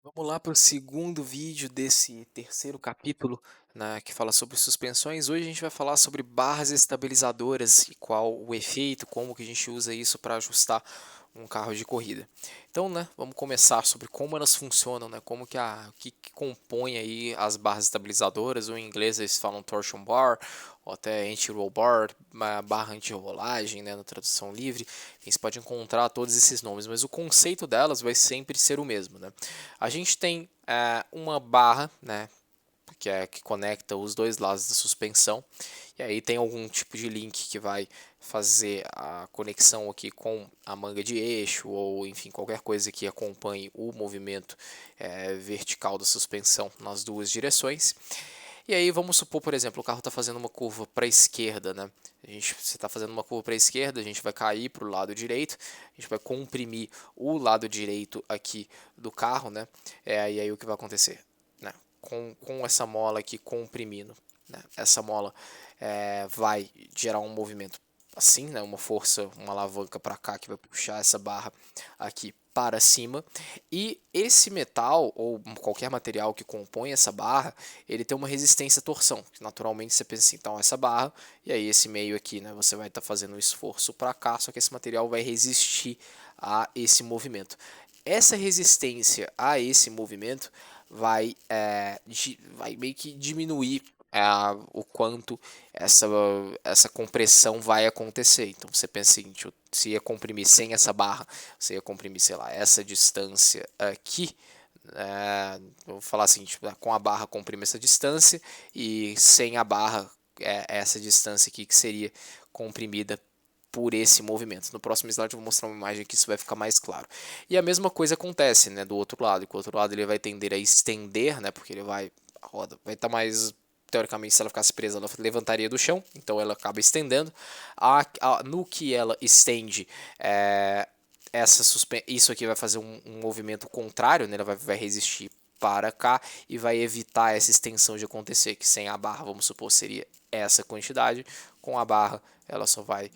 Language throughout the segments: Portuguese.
Vamos lá para o segundo vídeo desse terceiro capítulo, né, que fala sobre suspensões. Hoje a gente vai falar sobre barras estabilizadoras e qual o efeito, como que a gente usa isso para ajustar um carro de corrida. Então, né, vamos começar sobre como elas funcionam, né, como que o que compõe aí as barras estabilizadoras, ou em inglês eles falam torsion bar, ou até anti-roll bar, uma barra anti-rolagem, né, na tradução livre. Você pode encontrar todos esses nomes, mas o conceito delas vai sempre ser o mesmo, né? A gente tem uma barra, né, que conecta os dois lados da suspensão, e aí tem algum tipo de link que vai fazer a conexão aqui com a manga de eixo, ou enfim, qualquer coisa que acompanhe o movimento vertical da suspensão nas duas direções. E aí vamos supor, por exemplo, o carro está fazendo uma curva para a esquerda, né? Você está fazendo uma curva para a esquerda, a gente vai cair para o lado direito, a gente vai comprimir o lado direito aqui do carro, né? E aí o que vai acontecer? Né? Com essa mola aqui comprimindo, né? Essa mola vai gerar um movimento assim, né? Uma força, uma alavanca para cá que vai puxar essa barra aqui para cima, e esse metal ou qualquer material que compõe essa barra, ele tem uma resistência à torção, que naturalmente você pensa assim, então essa barra, e aí esse meio aqui, né, você vai estar fazendo um esforço para cá, só que esse material vai resistir a esse movimento. Essa resistência a esse movimento vai meio que diminuir o quanto essa, essa compressão vai acontecer. Então você pensa assim, se ia comprimir sem essa barra, você ia comprimir, sei lá, essa distância aqui, vou falar assim, tipo, com a barra comprime essa distância, e sem a barra, essa distância aqui que seria comprimida por esse movimento. No próximo slide eu vou mostrar uma imagem que isso vai ficar mais claro. E a mesma coisa acontece, né, do outro lado, que o outro lado ele vai tender a estender, né, porque a roda vai estar mais, teoricamente, se ela ficasse presa, ela levantaria do chão, então ela acaba estendendo. No que ela estende, isso aqui vai fazer um movimento contrário, né? Ela vai resistir para cá e vai evitar essa extensão de acontecer, que sem a barra, vamos supor, seria essa quantidade, com a barra ela só vai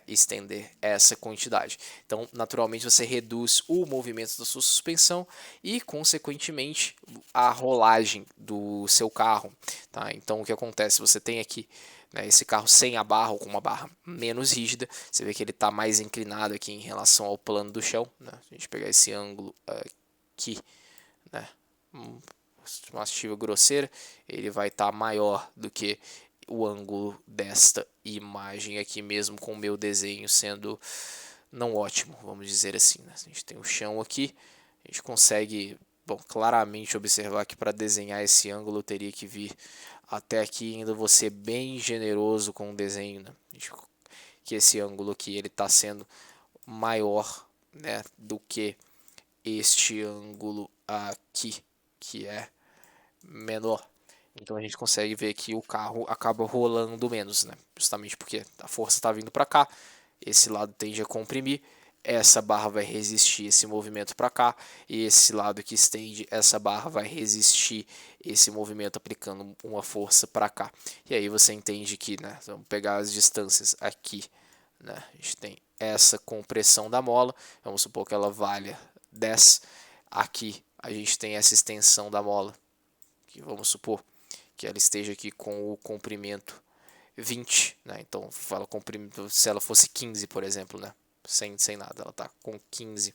estender essa quantidade. Então, naturalmente, você reduz o movimento da sua suspensão e, consequentemente, a rolagem do seu carro. Tá? Então, o que acontece? Você tem aqui, né, esse carro sem a barra ou com uma barra menos rígida, você vê que ele está mais inclinado aqui em relação ao plano do chão. Né? Se a gente pegar esse ângulo aqui, né, uma estimativa grosseira, ele vai estar maior do que o ângulo desta imagem aqui, mesmo com o meu desenho sendo não ótimo, vamos dizer assim. Né? A gente tem o chão aqui, a gente consegue, bom, claramente observar que para desenhar esse ângulo eu teria que vir até aqui, ainda vou ser bem generoso com o desenho, né? Que esse ângulo aqui ele está sendo maior, né, do que este ângulo aqui, que é menor. Então a gente consegue ver que o carro acaba rolando menos, né? Justamente porque a força está vindo para cá, esse lado tende a comprimir, essa barra vai resistir esse movimento para cá, e esse lado que estende, essa barra vai resistir esse movimento aplicando uma força para cá. E aí você entende que, né, vamos pegar as distâncias aqui, né, a gente tem essa compressão da mola, vamos supor que ela valha 10, aqui a gente tem essa extensão da mola, que vamos supor que ela esteja aqui com o comprimento 20, né? Então, fala comprimento, se ela fosse 15, por exemplo, né? Sem nada, ela está com 15,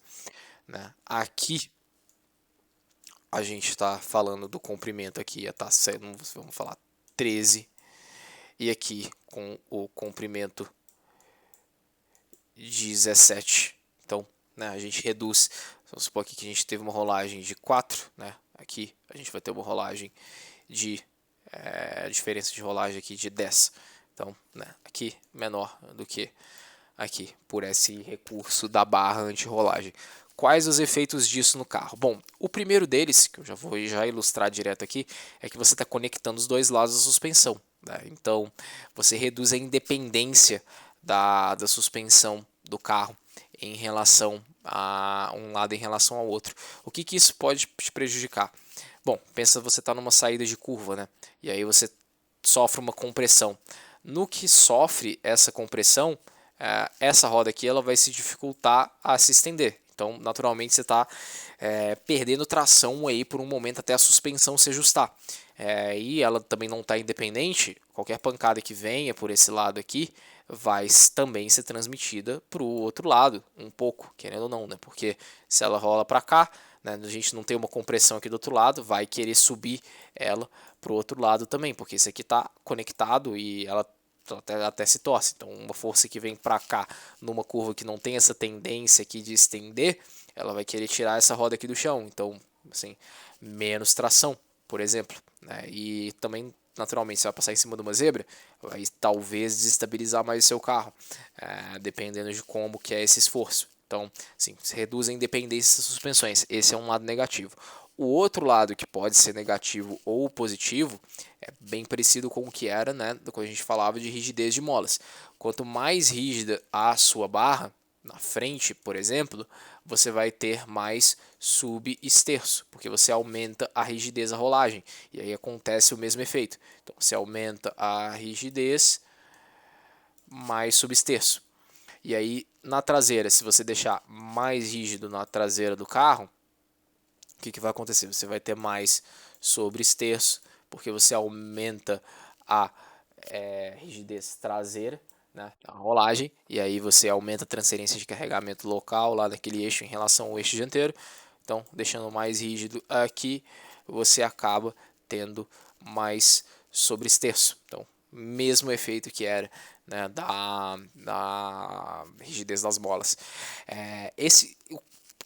né? Aqui a gente está falando do comprimento aqui, ia estar sendo, vamos falar, 13, e aqui com o comprimento 17. Então, né, a gente reduz. Vamos supor aqui que a gente teve uma rolagem de 4, né? Aqui a gente vai ter uma rolagem de diferença de rolagem aqui de 10. Então, né, aqui menor do que aqui, por esse recurso da barra anti-rolagem. Quais os efeitos disso no carro? Bom, o primeiro deles, que eu já vou ilustrar direto aqui, é que você está conectando os dois lados da suspensão. Né? Então, você reduz a independência da suspensão do carro em relação a um lado em relação ao outro. O que isso pode te prejudicar? Bom, pensa você está numa saída de curva, né? E aí você sofre uma compressão. No que sofre essa compressão, essa roda aqui ela vai se dificultar a se estender. Então, naturalmente, você está perdendo tração aí por um momento até a suspensão se ajustar. E ela também não está independente, qualquer pancada que venha por esse lado aqui vai também ser transmitida para o outro lado, um pouco, querendo ou não, né? Porque se ela rola para cá, né, a gente não tem uma compressão aqui do outro lado, vai querer subir ela para o outro lado também, porque isso aqui está conectado e ela até se torce. Então, uma força que vem para cá numa curva que não tem essa tendência aqui de estender, ela vai querer tirar essa roda aqui do chão. Então, assim, menos tração, por exemplo, né? E também, naturalmente, você vai passar em cima de uma zebra, vai talvez desestabilizar mais o seu carro, dependendo de como que é esse esforço. Então, assim, se reduz a independência das suspensões. Esse é um lado negativo. O outro lado que pode ser negativo ou positivo é bem parecido com o que era, né, quando a gente falava de rigidez de molas. Quanto mais rígida a sua barra, na frente, por exemplo, você vai ter mais subesterço, porque você aumenta a rigidez da rolagem, e aí acontece o mesmo efeito. Então você aumenta a rigidez mais subesterço. E aí na traseira, se você deixar mais rígido na traseira do carro, o que vai acontecer? Você vai ter mais sobreesterço, porque você aumenta a rigidez traseira, né, a rolagem, e aí você aumenta a transferência de carregamento local lá daquele eixo em relação ao eixo dianteiro. Então, deixando mais rígido aqui, você acaba tendo mais sobreesterço. Então, mesmo efeito que era, né, da rigidez das molas.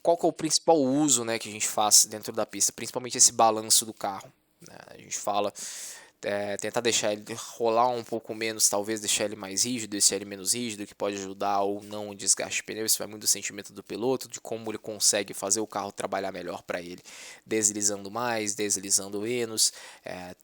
Qual que é o principal uso, né, que a gente faz dentro da pista? Principalmente esse balanço do carro, né? A gente fala tentar deixar ele rolar um pouco menos, talvez deixar ele mais rígido, deixar ele menos rígido, que pode ajudar ou não o desgaste de pneu. Isso vai muito do sentimento do piloto, de como ele consegue fazer o carro trabalhar melhor para ele, deslizando mais, deslizando menos,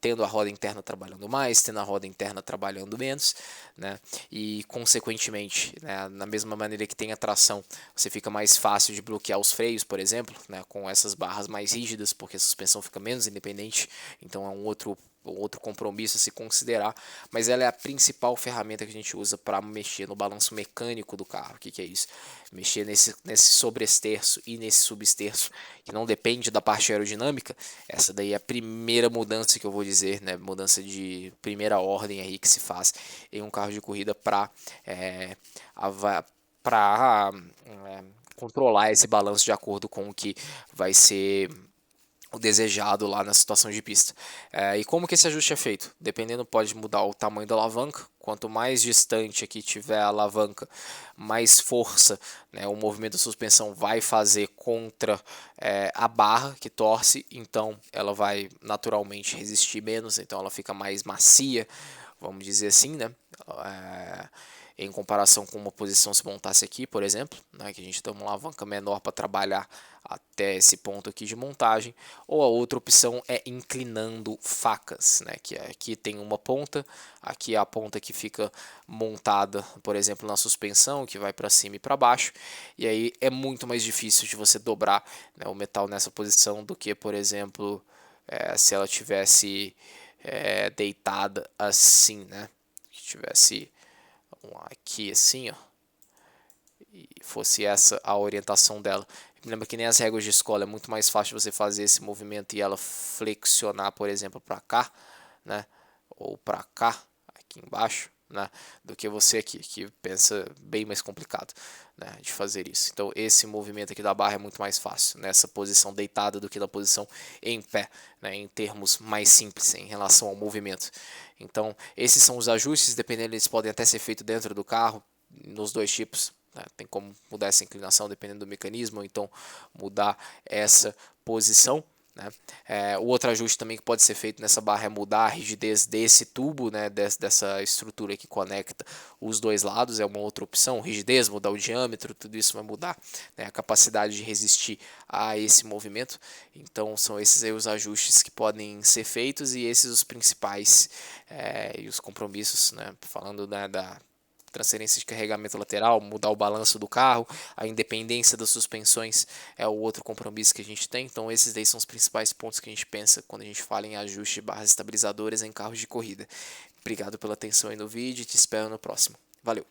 tendo a roda interna trabalhando mais, tendo a roda interna trabalhando menos, né? E consequentemente, né, na mesma maneira que tem a tração, você fica mais fácil de bloquear os freios, por exemplo, né, com essas barras mais rígidas, porque a suspensão fica menos independente. Então é um outro compromisso a se considerar, mas ela é a principal ferramenta que a gente usa para mexer no balanço mecânico do carro. O que é isso? Mexer nesse sobreesterço e nesse subesterço, que não depende da parte aerodinâmica. Essa daí é a primeira mudança que eu vou dizer, né? Mudança de primeira ordem aí que se faz em um carro de corrida para controlar esse balanço de acordo com o que vai ser o desejado lá na situação de pista. E como que esse ajuste é feito? Dependendo, pode mudar o tamanho da alavanca. Quanto mais distante aqui tiver a alavanca, mais força, né, o movimento da suspensão vai fazer contra a barra que torce, então ela vai naturalmente resistir menos, então ela fica mais macia, vamos dizer assim, né? Em comparação com uma posição se montasse aqui, por exemplo, né, que a gente tem uma alavanca menor para trabalhar até esse ponto aqui de montagem, ou a outra opção é inclinando facas, né, que aqui tem uma ponta, aqui é a ponta que fica montada, por exemplo, na suspensão, que vai para cima e para baixo, e aí é muito mais difícil de você dobrar, né, o metal nessa posição do que, por exemplo, se ela tivesse deitada assim, né, que tivesse aqui assim, ó, e fosse essa a orientação dela. Lembra que nem as regras de escola, é muito mais fácil você fazer esse movimento e ela flexionar, por exemplo, para cá, né, ou para cá, aqui embaixo, né, do que você aqui, que pensa bem mais complicado, né, de fazer isso. Então esse movimento aqui da barra é muito mais fácil nessa posição deitada do que na posição em pé, né, em termos mais simples em relação ao movimento. Então esses são os ajustes, dependendo, eles podem até ser feitos dentro do carro, nos dois tipos. Tem como mudar essa inclinação dependendo do mecanismo, ou então mudar essa posição, né? O outro ajuste também que pode ser feito nessa barra é mudar a rigidez desse tubo, né, dessa estrutura que conecta os dois lados, é uma outra opção. Rigidez, mudar o diâmetro, tudo isso vai mudar, né, a capacidade de resistir a esse movimento. Então são esses aí os ajustes que podem ser feitos, e esses os principais e os compromissos, né, falando, né, da transferência de carregamento lateral, mudar o balanço do carro, a independência das suspensões é o outro compromisso que a gente tem. Então esses daí são os principais pontos que a gente pensa quando a gente fala em ajuste de barras estabilizadoras em carros de corrida. Obrigado pela atenção aí no vídeo e te espero no próximo. Valeu!